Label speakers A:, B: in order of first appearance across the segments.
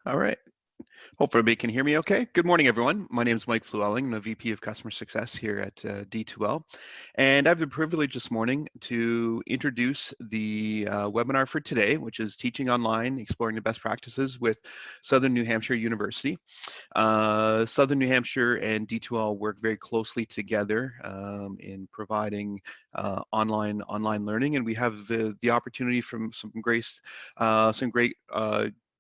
A: All right. Hope everybody can hear me okay. Good morning, everyone. My name is Mike Flewelling. I'm the VP of Customer Success here at D2L. And I have the privilege this morning to introduce the webinar for today, which is Teaching Online, Exploring the Best Practices with Southern New Hampshire University. Southern New Hampshire and D2L work very closely together in providing online learning, and we have the opportunity from some great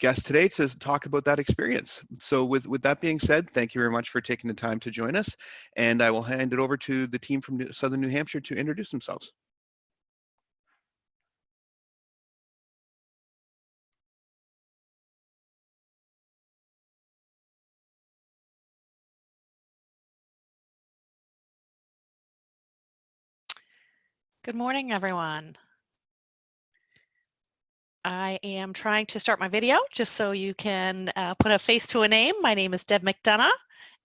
A: guest today to talk about that experience. So with that being said, thank you very much for taking the time to join us, and I will hand it over to the team from Southern New Hampshire to introduce themselves.
B: Good morning, everyone. I am trying to start my video just so you can put a face to a name. My name is Deb McDonough,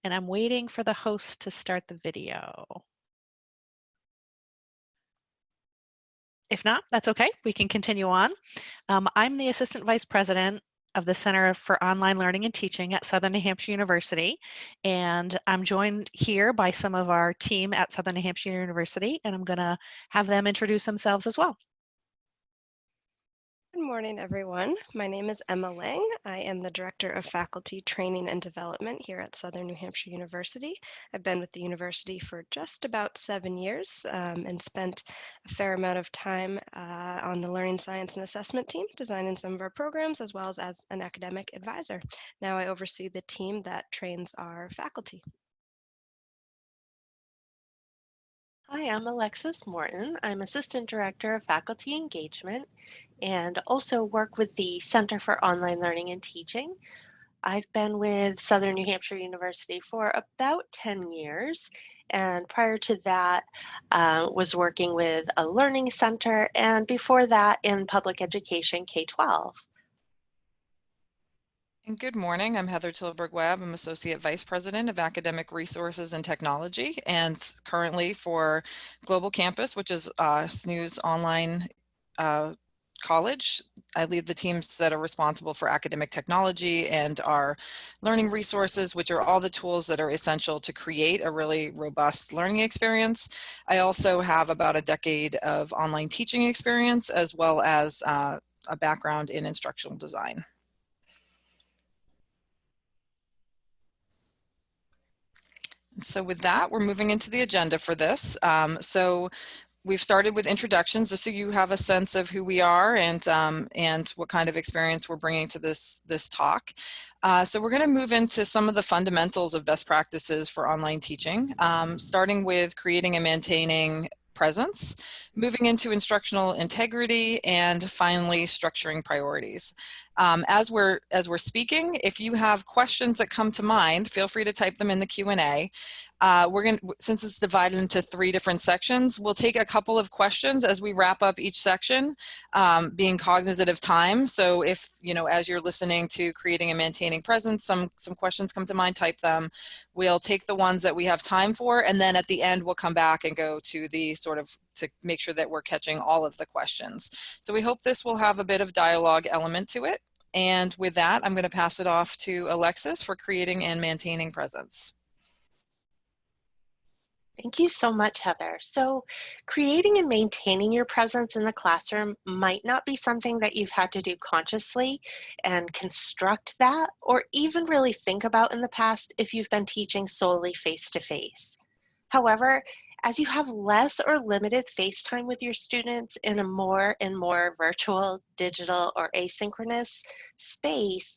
B: and I'm waiting for the host to start the video. If not, that's okay. We can continue on. I'm the Assistant Vice President of the Center for Online Learning and Teaching at Southern New Hampshire University, and I'm joined here by some of our team at Southern New Hampshire University, and I'm going to have them introduce themselves as well.
C: Good morning, everyone. My name is Emma Lang. I am the Director of Faculty Training and Development here at Southern New Hampshire University. I've been with the university for just about 7 years and spent a fair amount of time on the Learning Science and Assessment team, designing some of our programs, as well as an academic advisor. Now I oversee the team that trains our faculty.
D: Hi, I'm Alexis Morton. I'm Assistant Director of Faculty Engagement and also work with the Center for Online Learning and Teaching. I've been with Southern New Hampshire University for about 10 years, and prior to that was working with a learning center, and before that in public education K-12.
E: And good morning, I'm Heather Tilburg-Webb. I'm Associate Vice President of Academic Resources and Technology, and currently for Global Campus, which is SNHU's online college. I lead the teams that are responsible for academic technology and our learning resources, which are all the tools that are essential to create a really robust learning experience. I also have about a decade of online teaching experience, as well as a background in instructional design. So with that, we're moving into the agenda for this. So we've started with introductions, just so you have a sense of who we are and what kind of experience we're bringing to this talk. So we're going to move into some of the fundamentals of best practices for online teaching, starting with creating and maintaining presence, moving into instructional integrity, and finally structuring priorities. As we're speaking, if you have questions that come to mind, feel free to type them in the Q&A. Since it's divided into 3 different sections, we'll take a couple of questions as we wrap up each section, being cognizant of time. So if, as you're listening to creating and maintaining presence, some questions come to mind, type them. We'll take the ones that we have time for, and then at the end, we'll come back and go to the to make sure that we're catching all of the questions. So we hope this will have a bit of dialogue element to it. And with that, I'm going to pass it off to Alexis for creating and maintaining presence.
D: Thank you so much, Heather. So creating and maintaining your presence in the classroom might not be something that you've had to do consciously and construct that, or even really think about in the past if you've been teaching solely face-to-face. However, as you have less or limited face time with your students in a more and more virtual, digital, or asynchronous space,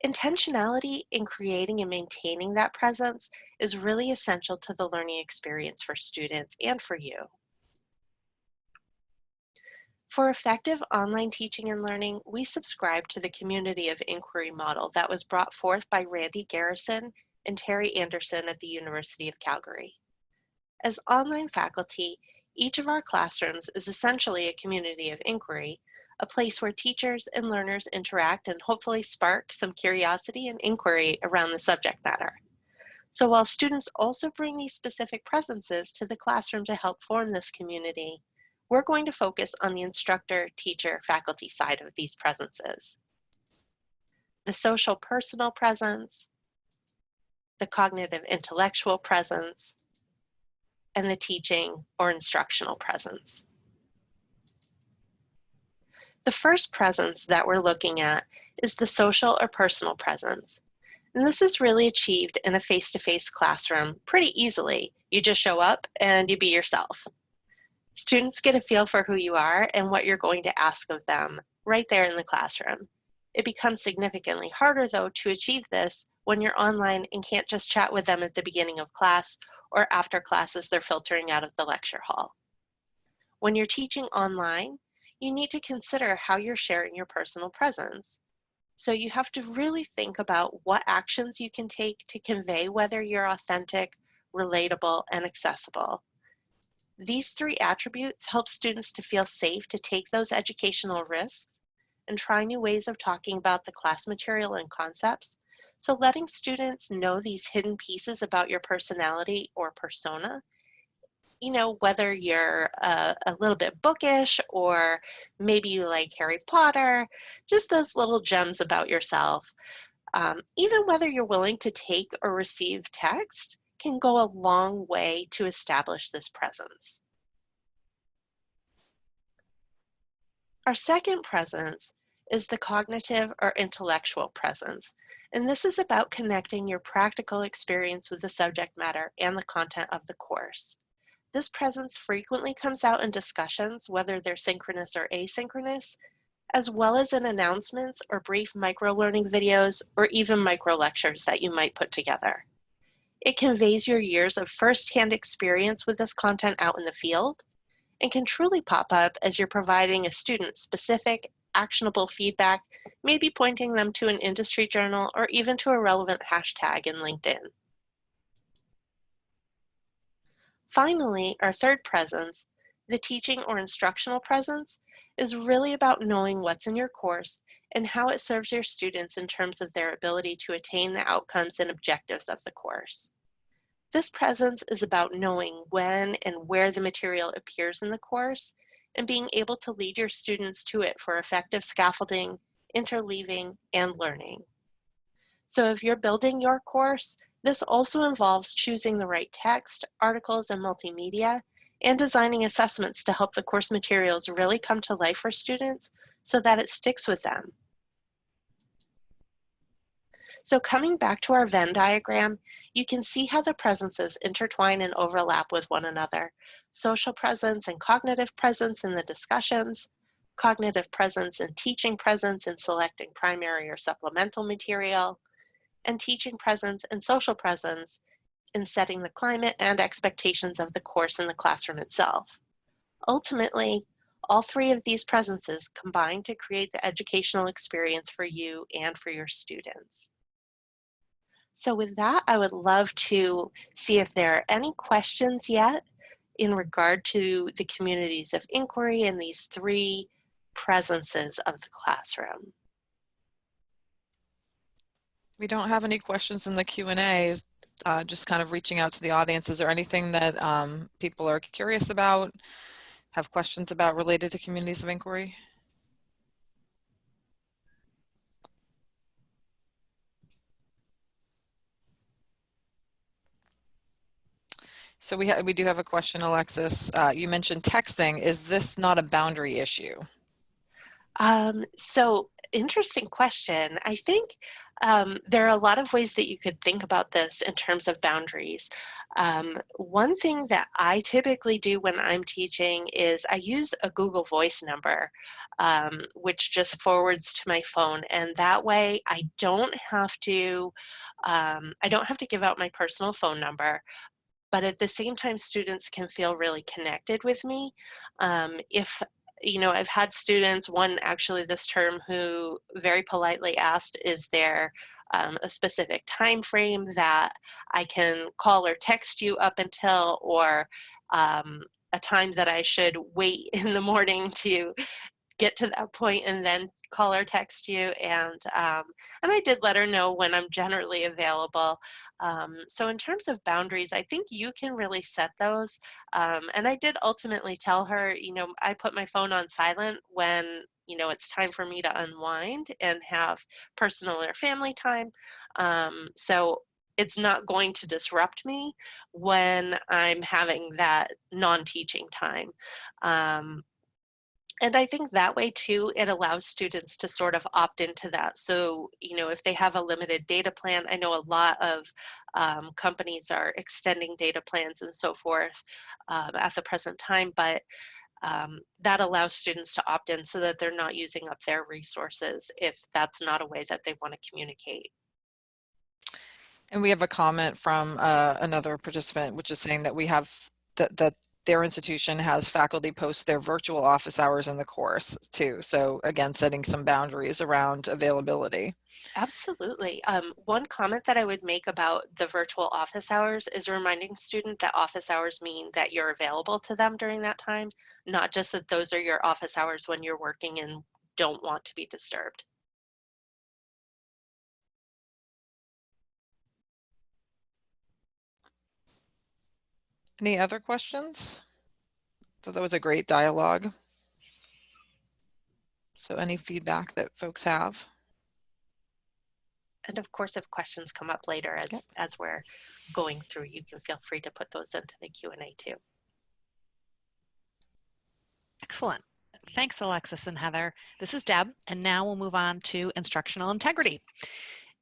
D: intentionality in creating and maintaining that presence is really essential to the learning experience for students and for you. For effective online teaching and learning, we subscribe to the community of inquiry model that was brought forth by Randy Garrison and Terry Anderson at the University of Calgary. As online faculty, each of our classrooms is essentially a community of inquiry, a place where teachers and learners interact and hopefully spark some curiosity and inquiry around the subject matter. So while students also bring these specific presences to the classroom to help form this community, we're going to focus on the instructor, teacher, faculty side of these presences. the social personal presence, the cognitive intellectual presence, and the teaching or instructional presence. The first presence that we're looking at is the social or personal presence. And this is really achieved in a face-to-face classroom pretty easily. You just show up and you be yourself. Students get a feel for who you are and what you're going to ask of them right there in the classroom. It becomes significantly harder, though, to achieve this when you're online and can't just chat with them at the beginning of class or after class as they're filtering out of the lecture hall. When you're teaching online, you need to consider how you're sharing your personal presence. So you have to really think about what actions you can take to convey whether you're authentic, relatable, and accessible. These three attributes help students to feel safe to take those educational risks and try new ways of talking about the class material and concepts. So letting students know these hidden pieces about your personality or persona, you know, whether you're a little bit bookish or maybe you like Harry Potter, just those little gems about yourself. Even whether you're willing to take or receive text can go a long way to establish this presence. Our second presence is the cognitive or intellectual presence. And this is about connecting your practical experience with the subject matter and the content of the course. This presence frequently comes out in discussions, whether they're synchronous or asynchronous, as well as in announcements or brief micro-learning videos or even micro-lectures that you might put together. It conveys your years of first-hand experience with this content out in the field and can truly pop up as you're providing a student specific, actionable feedback, maybe pointing them to an industry journal or even to a relevant hashtag in LinkedIn. Finally, our third presence, the teaching or instructional presence, is really about knowing what's in your course and how it serves your students in terms of their ability to attain the outcomes and objectives of the course. This presence is about knowing when and where the material appears in the course and being able to lead your students to it for effective scaffolding, interleaving, and learning. So if you're building your course, this also involves choosing the right text, articles, and multimedia, and designing assessments to help the course materials really come to life for students so that it sticks with them. So coming back to our Venn diagram, you can see how the presences intertwine and overlap with one another. Social presence and cognitive presence in the discussions, cognitive presence and teaching presence in selecting primary or supplemental material, and teaching presence and social presence in setting the climate and expectations of the course in the classroom itself. Ultimately, all three of these presences combine to create the educational experience for you and for your students. So with that, I would love to see if there are any questions yet in regard to the communities of inquiry and these three presences of the classroom.
E: We don't have any questions in the Q&A, just kind of reaching out to the audience. Is there anything that people are curious about, have questions about related to communities of inquiry? So we do have a question, Alexis. You mentioned texting. Is this not a boundary issue?
D: So interesting question. I think there are a lot of ways that you could think about this in terms of boundaries. One thing that I typically do when I'm teaching is I use a Google Voice number, which just forwards to my phone, and that way I don't have to give out my personal phone number. But at the same time, students can feel really connected with me. If you know, I've had students, one actually this term, who very politely asked, is there a specific time frame that I can call or text you up until, or a time that I should wait in the morning to get to that point and then call or text you, and I did let her know when I'm generally available. So in terms of boundaries, I think you can really set those. And I did ultimately tell her, you know, I put my phone on silent when you know, it's time for me to unwind and have personal or family time. So it's not going to disrupt me when I'm having that non-teaching time. And I think that way too, it allows students to sort of opt into that. So, you know, if they have a limited data plan, I know a lot of companies are extending data plans and so forth at the present time, but that allows students to opt in so that they're not using up their resources if that's not a way that they want to communicate.
E: And we have a comment from another participant, which is saying that we have that their institution has faculty post their virtual office hours in the course too. So again, setting some boundaries around availability.
D: Absolutely. One comment that I would make about the virtual office hours is reminding students that office hours mean that you're available to them during that time, not just that those are your office hours when you're working and don't want to be disturbed.
E: Any other questions? So that was a great dialogue. So any feedback that folks have?
D: And of course, if questions come up later as we're going through, you can feel free to put those into the Q&A too.
B: Excellent. Thanks, Alexis and Heather. This is Deb, and now we'll move on to instructional integrity.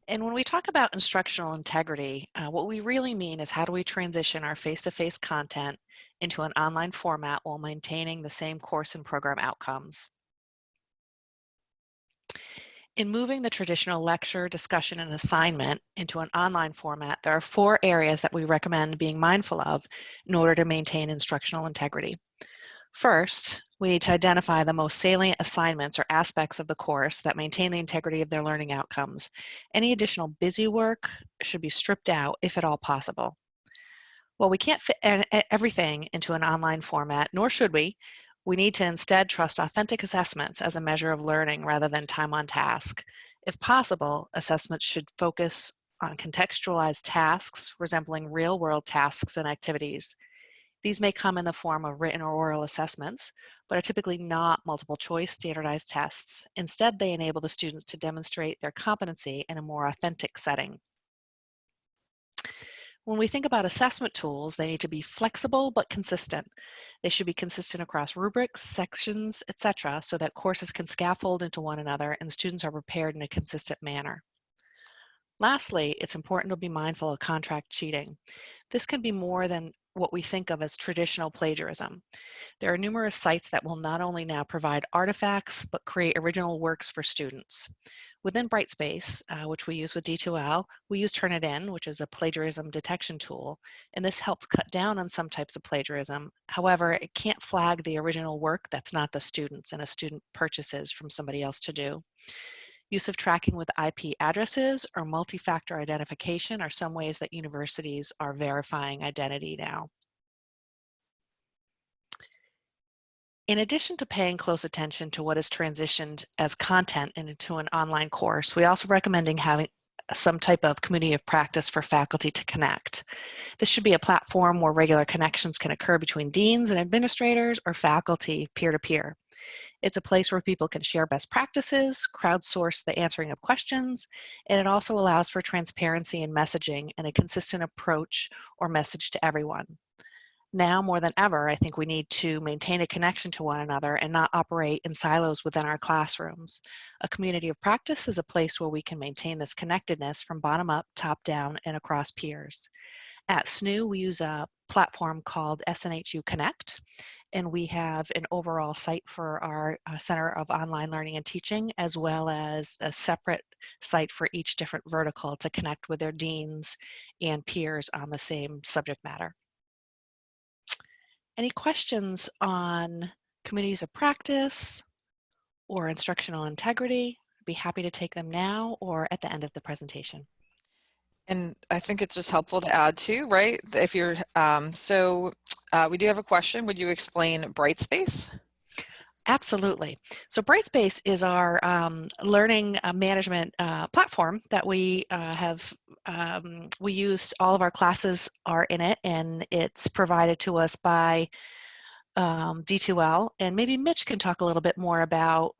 B: And when we talk about instructional integrity, what we really mean is how do we transition our face-to-face content into an online format while maintaining the same course and program outcomes. In moving the traditional lecture, discussion, and assignment into an online format, there are 4 areas that we recommend being mindful of in order to maintain instructional integrity. First, we need to identify the most salient assignments or aspects of the course that maintain the integrity of their learning outcomes. Any additional busy work should be stripped out if at all possible. While we can't fit everything into an online format, nor should we need to instead trust authentic assessments as a measure of learning rather than time on task. If possible, assessments should focus on contextualized tasks resembling real-world tasks and activities. These may come in the form of written or oral assessments, but are typically not multiple choice standardized tests. Instead, they enable the students to demonstrate their competency in a more authentic setting. When we think about assessment tools, they need to be flexible but consistent. They should be consistent across rubrics, sections, etc., so that courses can scaffold into one another and students are prepared in a consistent manner. Lastly, it's important to be mindful of contract cheating. This can be more than what we think of as traditional plagiarism. There are numerous sites that will not only now provide artifacts, but create original works for students. Within Brightspace, which we use with D2L, we use Turnitin, which is a plagiarism detection tool, and this helps cut down on some types of plagiarism. However, it can't flag the original work that's not the student's and a student purchases from somebody else to do. Use of tracking with IP addresses or multi-factor identification are some ways that universities are verifying identity now. In addition to paying close attention to what is transitioned as content into an online course, we also recommending having some type of community of practice for faculty to connect. This should be a platform where regular connections can occur between deans and administrators or faculty peer-to-peer. It's a place where people can share best practices, crowdsource the answering of questions, and it also allows for transparency in messaging and a consistent approach or message to everyone. Now more than ever, I think we need to maintain a connection to one another and not operate in silos within our classrooms. A community of practice is a place where we can maintain this connectedness from bottom up, top down, and across peers. At SNHU, we use a platform called SNHU Connect, and we have an overall site for our Center of Online Learning and Teaching, as well as a separate site for each different vertical to connect with their deans and peers on the same subject matter. Any questions on communities of practice or instructional integrity? I'd be happy to take them now or at the end of the presentation.
E: And I think it's just helpful to add too, right? If you're, we do have a question. Would you explain Brightspace?
B: Absolutely. So Brightspace is our learning management platform that we we use. All of our classes are in it, and it's provided to us by D2L. And maybe Mitch can talk a little bit more about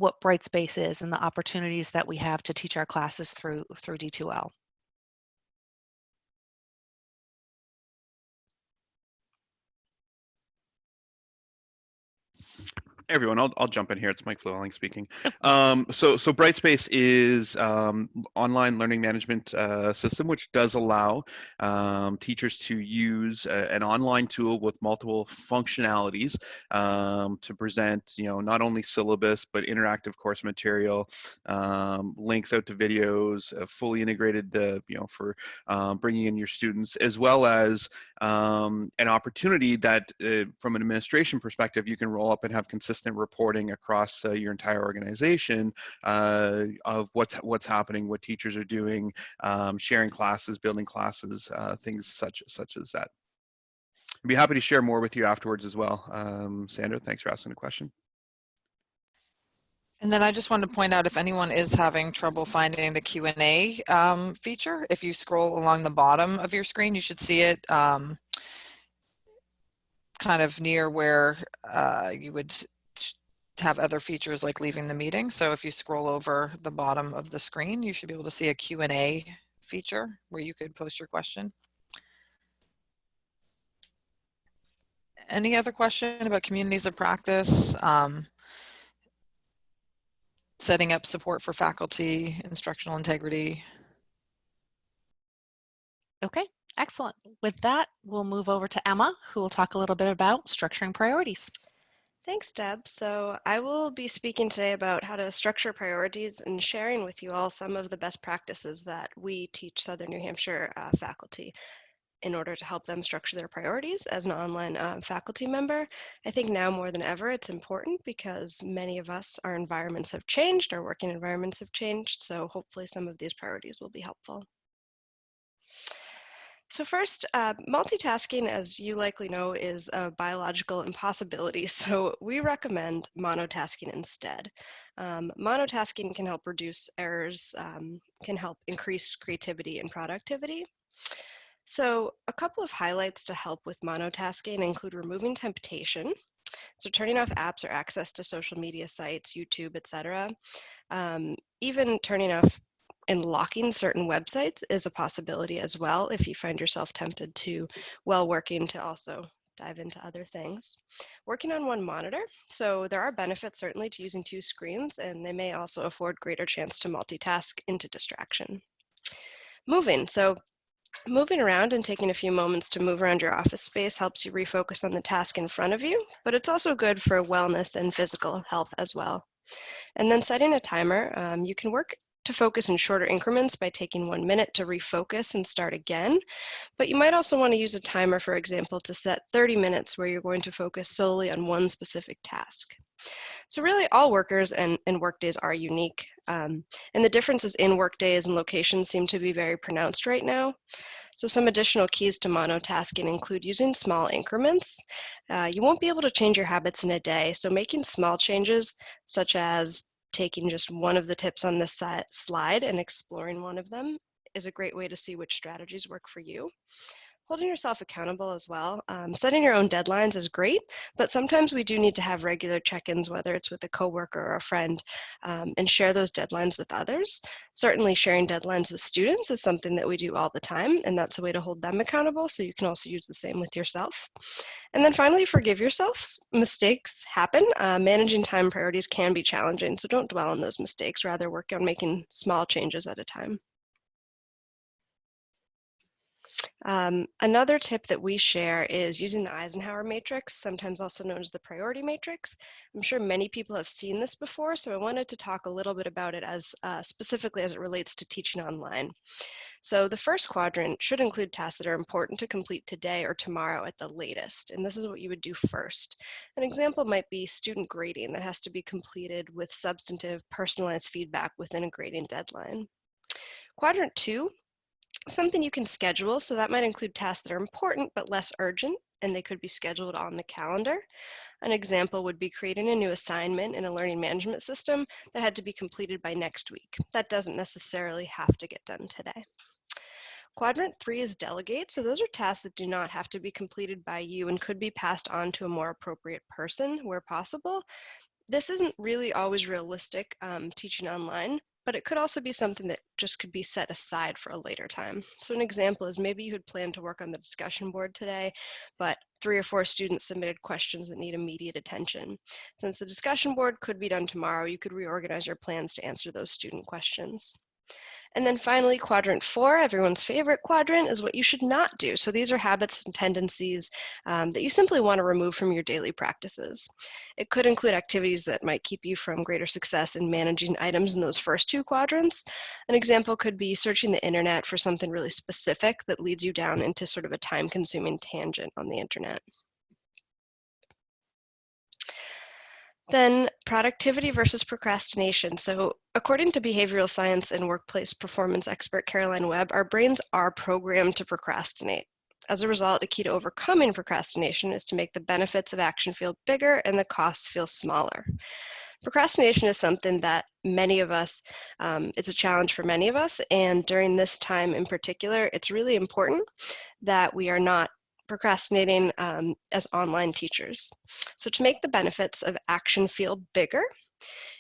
B: what Brightspace is and the opportunities that we have to teach our classes through D2L.
A: Everyone, I'll jump in here. It's Mike Fluelling speaking. So Brightspace is online learning management system, which does allow teachers to use an online tool with multiple functionalities to present, not only syllabus but interactive course material, links out to videos, fully integrated, for bringing in your students, as well as an opportunity that, from an administration perspective, you can roll up and have consistent reporting across your entire organization of what's happening, what teachers are doing, sharing classes, building classes, things such as that. I'd be happy to share more with you afterwards as well. Sandra, thanks for asking the question.
E: And then I just wanted to point out, if anyone is having trouble finding the Q&A feature, if you scroll along the bottom of your screen, you should see it kind of near where you would have other features like leaving the meeting. So if you scroll over the bottom of the screen, you should be able to see a Q&A feature where you could post your question. Any other question about communities of practice, setting up support for faculty, instructional integrity?
B: Okay, excellent. With that, we'll move over to Emma, who will talk a little bit about structuring priorities.
C: Thanks, Deb. So I will be speaking today about how to structure priorities and sharing with you all some of the best practices that we teach Southern New Hampshire faculty in order to help them structure their priorities as an online faculty member. I think now more than ever, it's important because many of us, our environments have changed, our working environments have changed, so hopefully some of these priorities will be helpful. So first, multitasking, as you likely know, is a biological impossibility, so we recommend monotasking instead. Monotasking can help reduce errors, can help increase creativity and productivity. So a couple of highlights to help with monotasking include removing temptation, so turning off apps or access to social media sites, YouTube, etc. Even turning off and locking certain websites is a possibility as well if you find yourself tempted to, while working, to also dive into other things. Working on one monitor, so there are benefits certainly to using two screens, and they may also afford greater chance to multitask into distraction. Moving, so moving around and taking a few moments to move around your office space helps you refocus on the task in front of you, but it's also good for wellness and physical health as well. And then setting a timer, you can work to focus in shorter increments by taking 1 minute to refocus and start again. But you might also want to use a timer, for example, to set 30 minutes where you're going to focus solely on one specific task. So really all workers and workdays are unique. And the differences in workdays and locations seem to be very pronounced right now. So some additional keys to monotasking include using small increments. You won't be able to change your habits in a day, so making small changes, such as taking just one of the tips on this slide and exploring one of them, is a great way to see which strategies work for you. Holding yourself accountable as well. Setting your own deadlines is great, but sometimes we do need to have regular check-ins, whether it's with a coworker or a friend, and share those deadlines with others. Certainly sharing deadlines with students is something that we do all the time, and that's a way to hold them accountable, so you can also use the same with yourself. And then finally, forgive yourself. Mistakes happen. Managing time priorities can be challenging, so don't dwell on those mistakes, rather work on making small changes at a time. Another tip that we share is using the Eisenhower matrix, sometimes also known as the priority matrix. I'm sure many people have seen this before, so I wanted to talk a little bit about it as specifically as it relates to teaching online. So the first quadrant should include tasks that are important to complete today or tomorrow at the latest, and this is what you would do first. An example might be student grading that has to be completed with substantive, personalized feedback within a grading deadline. Quadrant 2, something you can schedule, so that might include tasks that are important but less urgent, and they could be scheduled on the calendar. An example would be creating a new assignment in a learning management system that had to be completed by next week. That doesn't necessarily have to get done today. Quadrant 3 is delegate, so those are tasks that do not have to be completed by you and could be passed on to a more appropriate person where possible. This isn't really always realistic teaching online, but it could also be something that just could be set aside for a later time. So an example is maybe you had planned to work on the discussion board today, but 3 or 4 students submitted questions that need immediate attention. Since the discussion board could be done tomorrow, you could reorganize your plans to answer those student questions. And then finally, quadrant 4, everyone's favorite quadrant, is what you should not do. So these are habits and tendencies that you simply want to remove from your daily practices. It could include activities that might keep you from greater success in managing items in those first 2 quadrants. An example could be searching the internet for something really specific that leads you down into sort of a time-consuming tangent on the internet. Then productivity versus procrastination. So according to behavioral science and workplace performance expert Caroline Webb, our brains are programmed to procrastinate. As a result, a key to overcoming procrastination is to make the benefits of action feel bigger and the costs feel smaller. Procrastination is something that many of us, it's a challenge for many of us, and during this time in particular, it's really important that we are not procrastinating as online teachers. So to make the benefits of action feel bigger,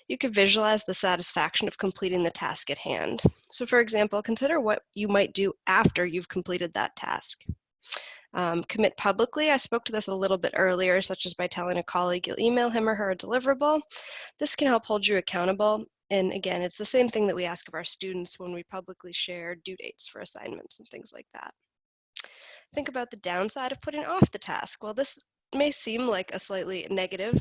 C: you could visualize the satisfaction of completing the task at hand. So for example, consider what you might do after you've completed that task. Commit publicly. I spoke to this a little bit earlier, such as by telling a colleague you'll email him or her a deliverable. This can help hold you accountable. And again, it's the same thing that we ask of our students when we publicly share due dates for assignments and things like that. Think about the downside of putting off the task. While this may seem like a slightly negative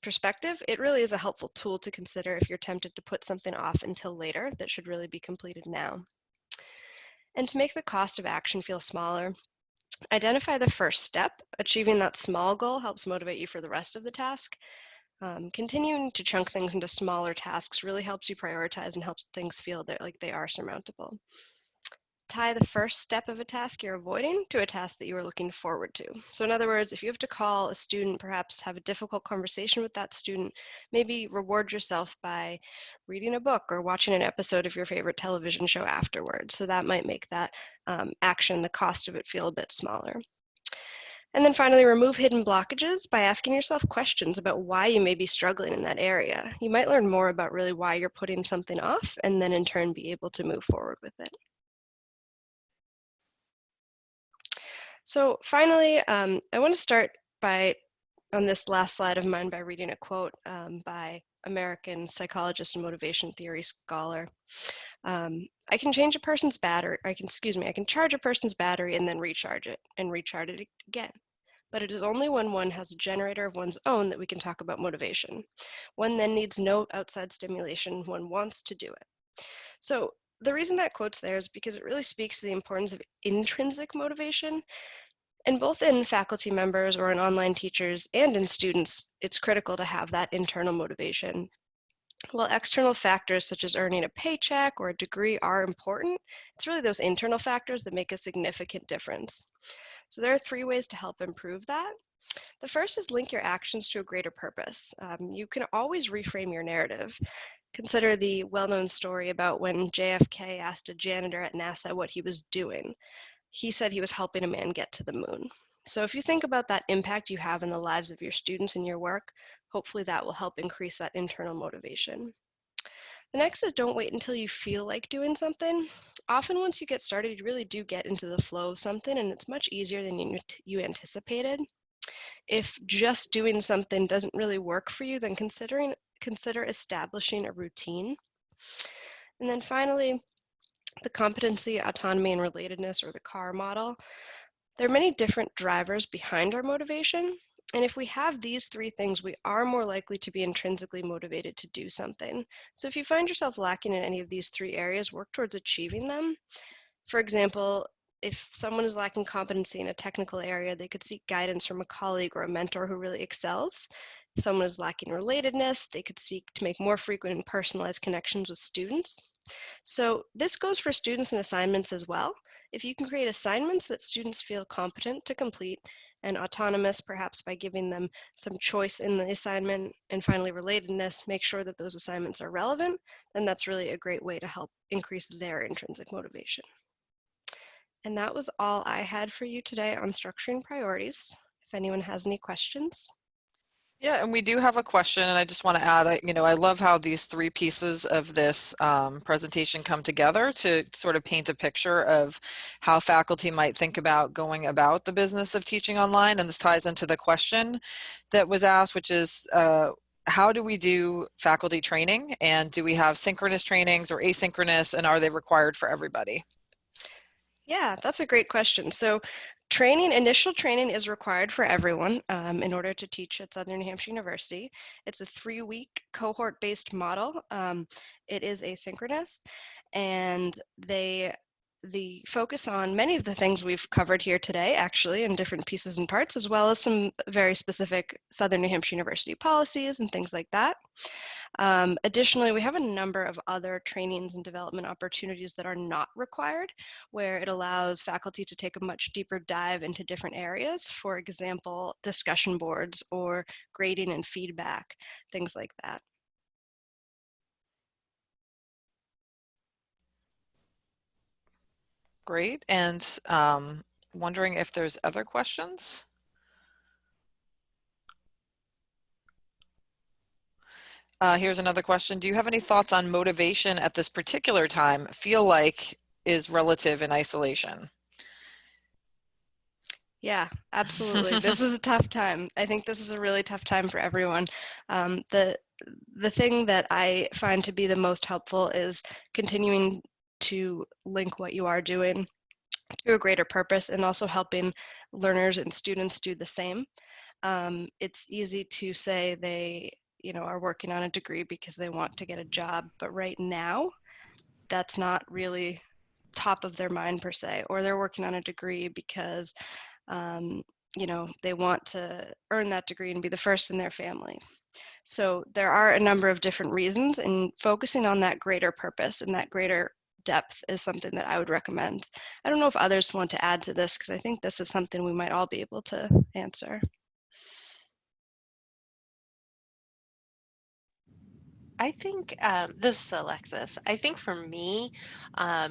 C: perspective, it really is a helpful tool to consider if you're tempted to put something off until later that should really be completed now. And to make the cost of action feel smaller, identify the first step. Achieving that small goal helps motivate you for the rest of the task. Continuing to chunk things into smaller tasks really helps you prioritize and helps things feel like they are surmountable. Tie the first step of a task you're avoiding to a task that you are looking forward to. So in other words, if you have to call a student, perhaps have a difficult conversation with that student, maybe reward yourself by reading a book or watching an episode of your favorite television show afterwards. So that might make that action, the cost of it, feel a bit smaller. And then finally, remove hidden blockages by asking yourself questions about why you may be struggling in that area. You might learn more about really why you're putting something off and then in turn be able to move forward with it. So finally, I want to start on this last slide of mine by reading a quote by American psychologist and motivation theory scholar. I can change a person's battery, I can charge a person's battery and then recharge it again. But it is only when one has a generator of one's own that we can talk about motivation. One then needs no outside stimulation, one wants to do it. So the reason that quote's there is because it really speaks to the importance of intrinsic motivation. And both in faculty members or in online teachers and in students, it's critical to have that internal motivation. While external factors such as earning a paycheck or a degree are important, it's really those internal factors that make a significant difference. So there are 3 ways to help improve that. The first is link your actions to a greater purpose. You can always reframe your narrative. Consider the well-known story about when JFK asked a janitor at NASA what he was doing. He said he was helping a man get to the moon. So if you think about that impact you have in the lives of your students and your work, hopefully that will help increase that internal motivation. The next is don't wait until you feel like doing something. Often once you get started, you really do get into the flow of something and it's much easier than you anticipated. If just doing something doesn't really work for you, then consider establishing a routine. And then finally, the competency, autonomy, and relatedness, or the CAR model. There are many different drivers behind our motivation. And if we have these 3 things, we are more likely to be intrinsically motivated to do something. So if you find yourself lacking in any of these 3 areas, work towards achieving them. For example, if someone is lacking competency in a technical area, they could seek guidance from a colleague or a mentor who really excels. If someone is lacking relatedness, they could seek to make more frequent and personalized connections with students. So this goes for students and assignments as well. If you can create assignments that students feel competent to complete and autonomous, perhaps by giving them some choice in the assignment, and finally relatedness, make sure that those assignments are relevant, then that's really a great way to help increase their intrinsic motivation. And that was all I had for you today on structuring priorities. If anyone has any questions.
E: Yeah, and we do have a question, and I just want to add, I love how these three pieces of this presentation come together to sort of paint a picture of how faculty might think about going about the business of teaching online. And this ties into the question that was asked, which is, how do we do faculty training? And do we have synchronous trainings or asynchronous, and are they required for everybody?
C: Yeah, that's a great question. So initial training is required for everyone in order to teach at Southern New Hampshire University. It's a 3-week cohort-based model. It is asynchronous, and the focus on many of the things we've covered here today, actually, in different pieces and parts, as well as some very specific Southern New Hampshire University policies and things like that. Additionally, we have a number of other trainings and development opportunities that are not required, where it allows faculty to take a much deeper dive into different areas. For example, discussion boards or grading and feedback, things like that.
E: Great, and wondering if there's other questions? Here's another question. Do you have any thoughts on motivation at this particular time feel like is relative in isolation?
C: Yeah, absolutely. This is a tough time. I think this is a really tough time for everyone. The thing that I find to be the most helpful is continuing to link what you are doing to a greater purpose, and also helping learners and students do the same. It's easy to say they are working on a degree because they want to get a job, but right now that's not really top of their mind per se, or they're working on a degree because they want to earn that degree and be the first in their family. So there are a number of different reasons, and focusing on that greater purpose and that greater depth is something that I would recommend. I don't know if others want to add to this, because I think this is something we might all be able to answer.
D: I think, this is Alexis. I think for me,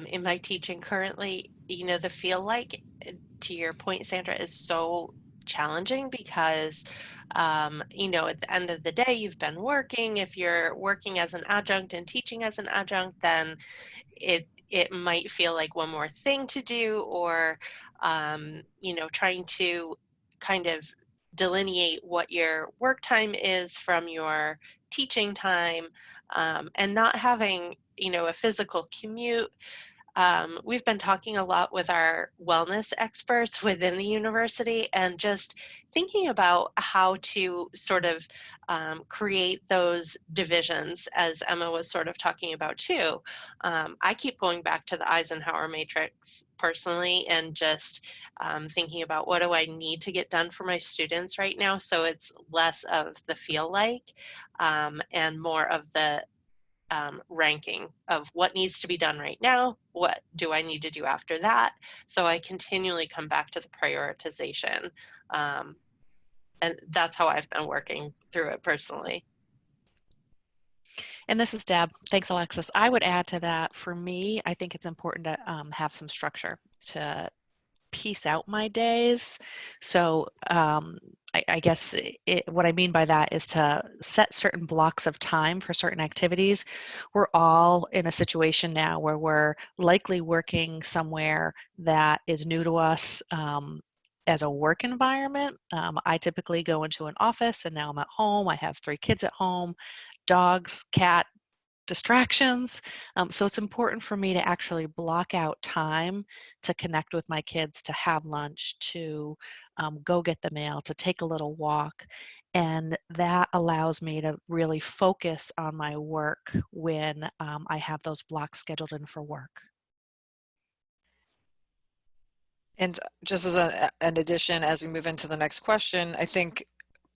D: in my teaching currently, the feel like, to your point, Sandra, is so challenging because, at the end of the day, you've been working. If you're working as an adjunct and teaching as an adjunct, then it might feel like one more thing to do, or, trying to kind of delineate what your work time is from your teaching time, and not having, a physical commute. We've been talking a lot with our wellness experts within the university, and just thinking about how to sort of create those divisions, as Emma was sort of talking about too. I keep going back to the Eisenhower matrix personally, and just thinking about what do I need to get done for my students right now, so it's less of the feel like, and more of the ranking of what needs to be done right now, what do I need to do after that. So I continually come back to the prioritization. And that's how I've been working through it personally.
B: And this is Deb. Thanks, Alexis. I would add to that, for me, I think it's important to have some structure to piece out my days. So I guess what I mean by that is to set certain blocks of time for certain activities. We're all in a situation now where we're likely working somewhere that is new to us. As a work environment, I typically go into an office, and now I'm at home. I have 3 kids at home, dogs, cat, distractions. So it's important for me to actually block out time to connect with my kids, to have lunch, to go get the mail, to take a little walk. And that allows me to really focus on my work when I have those blocks scheduled in for work.
E: And just as an addition, as we move into the next question, I think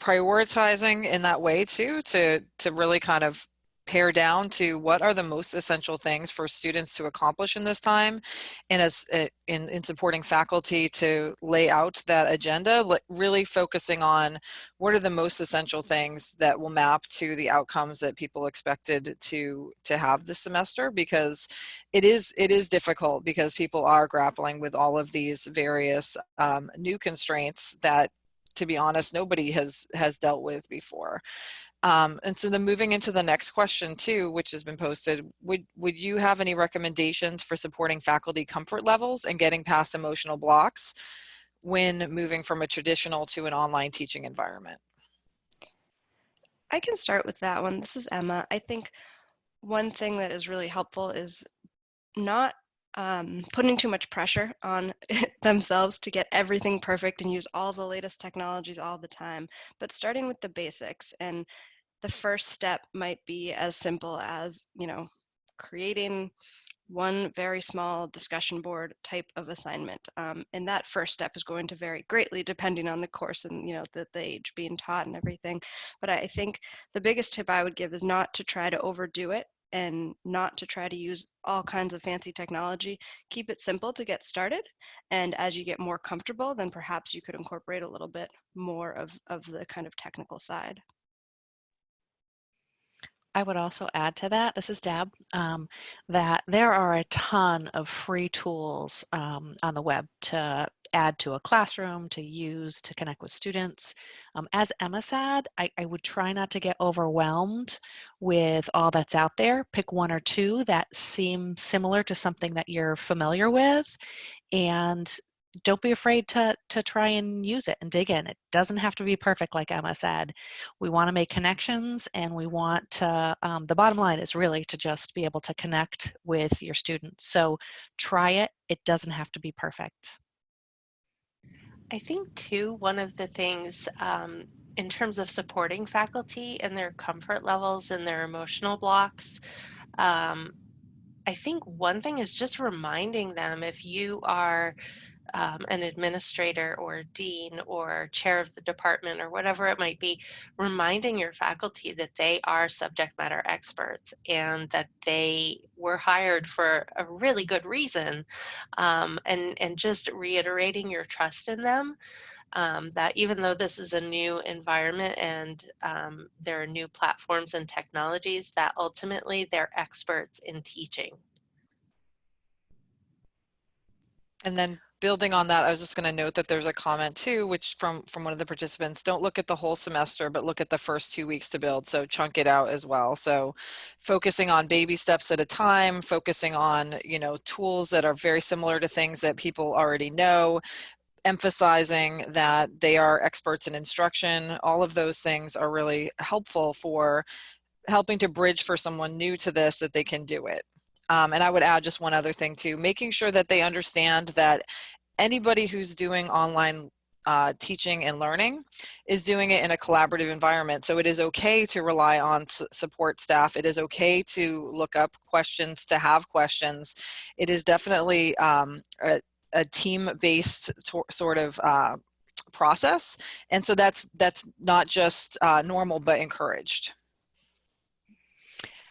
E: prioritizing in that way too, to really kind of pare down to what are the most essential things for students to accomplish in this time, and as in supporting faculty to lay out that agenda, really focusing on what are the most essential things that will map to the outcomes that people expected to have this semester, because it is difficult, because people are grappling with all of these various new constraints that to be honest, nobody has dealt with before. And so then moving into the next question too, which has been posted, would you have any recommendations for supporting faculty comfort levels and getting past emotional blocks when moving from a traditional to an online teaching environment?
C: I can start with that one. This is Emma. I think one thing that is really helpful is not putting too much pressure on themselves to get everything perfect and use all the latest technologies all the time, but starting with the basics. And the first step might be as simple as, creating one very small discussion board type of assignment. And that first step is going to vary greatly depending on the course and the age being taught and everything. But I think the biggest tip I would give is not to try to overdo it and not to try to use all kinds of fancy technology. Keep it simple to get started. And as you get more comfortable, then perhaps you could incorporate a little bit more of the kind of technical side.
B: I would also add to that, this is Deb, that there are a ton of free tools on the web to add to a classroom, to use, to connect with students. As Emma said, I would try not to get overwhelmed with all that's out there. Pick one or two that seem similar to something that you're familiar with, and don't be afraid to try and use it and dig in. It doesn't have to be perfect, like Emma said. We want to make connections, and we want to, the bottom line is really to just be able to connect with your students. So try it. It doesn't have to be perfect.
D: I think too, one of the things in terms of supporting faculty and their comfort levels and their emotional blocks, I think one thing is just reminding them, if you are an administrator or dean or chair of the department or whatever it might be, reminding your faculty that they are subject matter experts and that they were hired for a really good reason, and just reiterating your trust in them, that even though this is a new environment and there are new platforms and technologies, that ultimately they're experts in teaching.
E: And then building on that, I was just going to note that there's a comment too, which from one of the participants, don't look at the whole semester, but look at the first 2 weeks to build. So chunk it out as well. So focusing on baby steps at a time, focusing on, tools that are very similar to things that people already know, emphasizing that they are experts in instruction. All of those things are really helpful for helping to bridge for someone new to this, that they can do it. And I would add just one other thing too, making sure that they understand that anybody who's doing online teaching and learning is doing it in a collaborative environment. So it is okay to rely on support staff. It is okay to look up questions, to have questions. It is definitely a team-based sort of process. And so that's not just normal, but encouraged.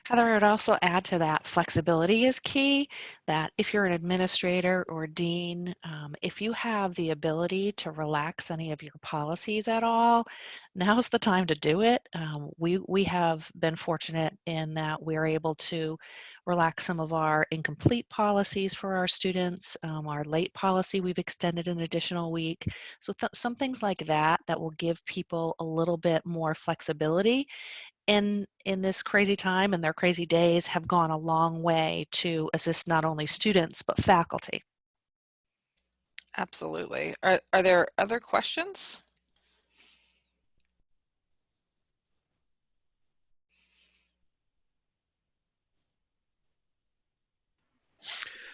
B: Heather, I would also add to that, flexibility is key, that if you're an administrator or dean, if you have the ability to relax any of your policies at all, now's the time to do it. We have been fortunate in that we're able to relax some of our incomplete policies for our students. Our late policy, we've extended an additional week. So some things like that will give people a little bit more flexibility in this crazy time and their crazy days have gone a long way to assist not only students but faculty.
E: Absolutely. Are there other questions?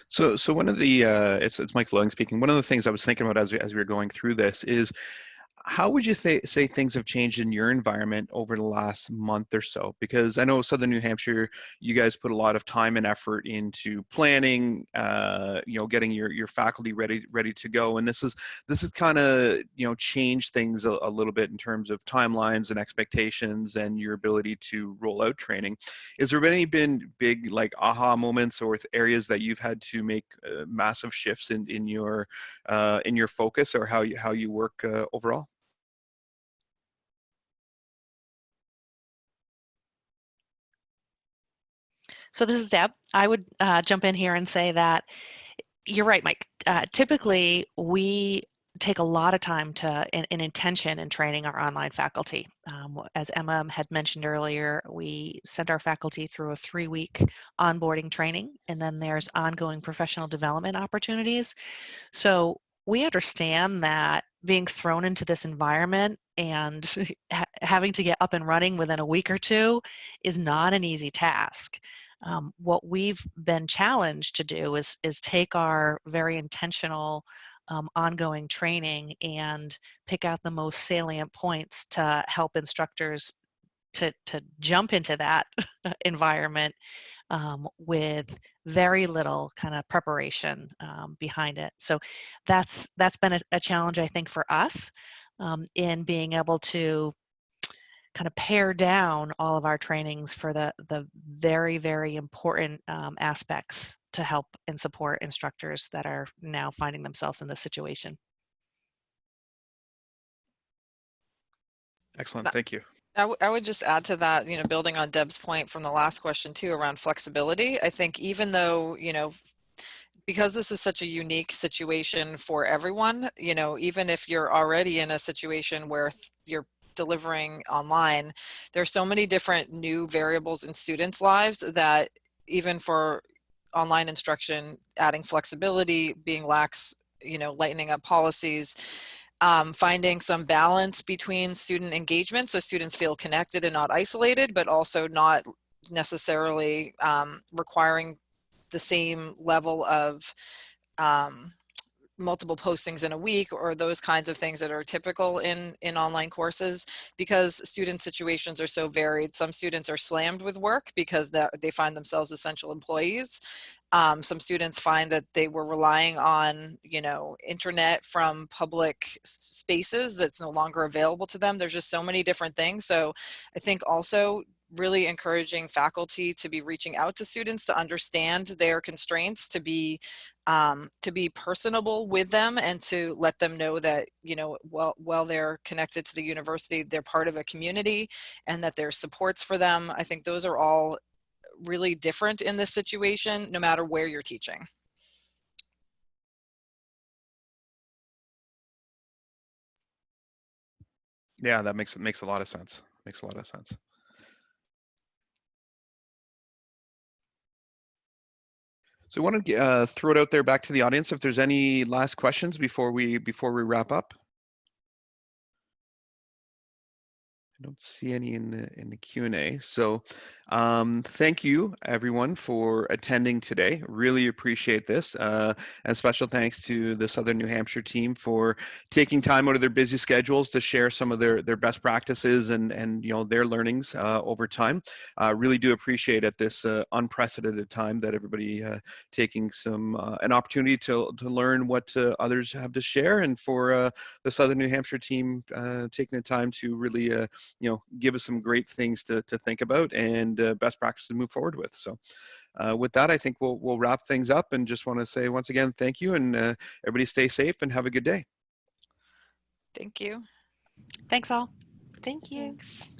A: So one of the it's Mike Flowing speaking. One of the things I was thinking about as we were going through this is, how would you say things have changed in your environment over the last month or so? Because I know Southern New Hampshire, you guys put a lot of time and effort into planning, getting your faculty ready to go, and this is kind of changed things a little bit in terms of timelines and expectations and your ability to roll out training. Is there been big like aha moments or areas that you've had to make massive shifts in your focus or how you work overall?
B: So this is Deb. I would jump in here and say that you're right, Mike. Typically, we take a lot of time and intention in training our online faculty. As Emma had mentioned earlier, we send our faculty through a 3-week onboarding training, and then there's ongoing professional development opportunities. So we understand that being thrown into this environment and having to get up and running within a week or two is not an easy task. What we've been challenged to do is take our very intentional ongoing training and pick out the most salient points to help instructors to jump into that environment with very little kind of preparation behind it. So that's been a challenge, I think, for us in being able to kind of pare down all of our trainings for the very, very important aspects to help and support instructors that are now finding themselves in this situation.
A: Excellent, thank you.
E: I would just add to that, you know, building on Deb's point from the last question too around flexibility. I think even though, you know, because this is such a unique situation for everyone, you know, even if you're already in a situation where you're delivering online, there's so many different new variables in students' lives that even for online instruction, adding flexibility, being lax, you know, lightening up policies, finding some balance between student engagement so students feel connected and not isolated, but also not necessarily requiring the same level of multiple postings in a week or those kinds of things that are typical in online courses, because student situations are so varied. Some students are slammed with work because they find themselves essential employees. Some students find that they were relying on, you know, internet from public spaces that's no longer available to them. There's just so many different things. So I think also really encouraging faculty to be reaching out to students to understand their constraints, to be personable with them, and to let them know that, you know, while they're connected to the university, they're part of a community and that there's supports for them. I think those are all really different in this situation, no matter where you're teaching.
A: Yeah, that makes a lot of sense. Makes a lot of sense. So I want to throw it out there back to the audience if there's any last questions before we wrap up. I don't see any in the Q&A. So thank you everyone for attending today. Really appreciate this. And special thanks to the Southern New Hampshire team for taking time out of their busy schedules to share some of their best practices and you know, their learnings over time. Really do appreciate at this unprecedented time that everybody taking an opportunity to learn what others have to share, and for the Southern New Hampshire team taking the time to really you know, give us some great things to think about and best practices to move forward with. So with that, I think we'll wrap things up, and just want to say once again, thank you, and everybody stay safe and have a good day.
E: Thank you.
B: Thanks all.
D: Thank you.
C: Thanks.